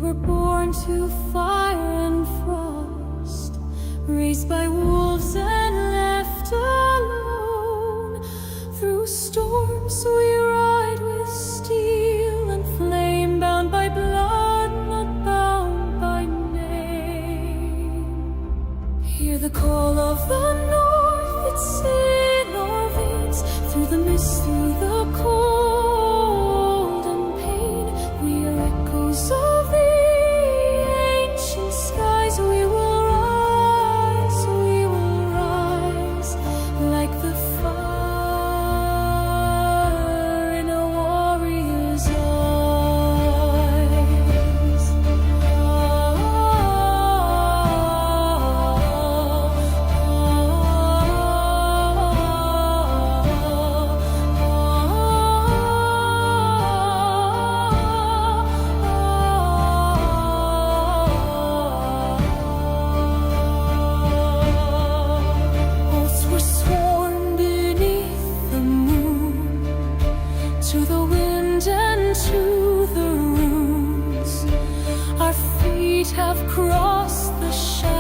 were born to fire and frost, raised by wolves and left alone. Through storms we ride with steel and flame, bound by blood, not bound by name. Hear the call of the north, it's in our veins. Through the mist, through the cold and pain, we are echoes of the ancient skies. We will rise like the fire in a warrior's eyes. Oaths were sworn beneath the moon, to the wind and to the runes. Our feet have crossed the shadows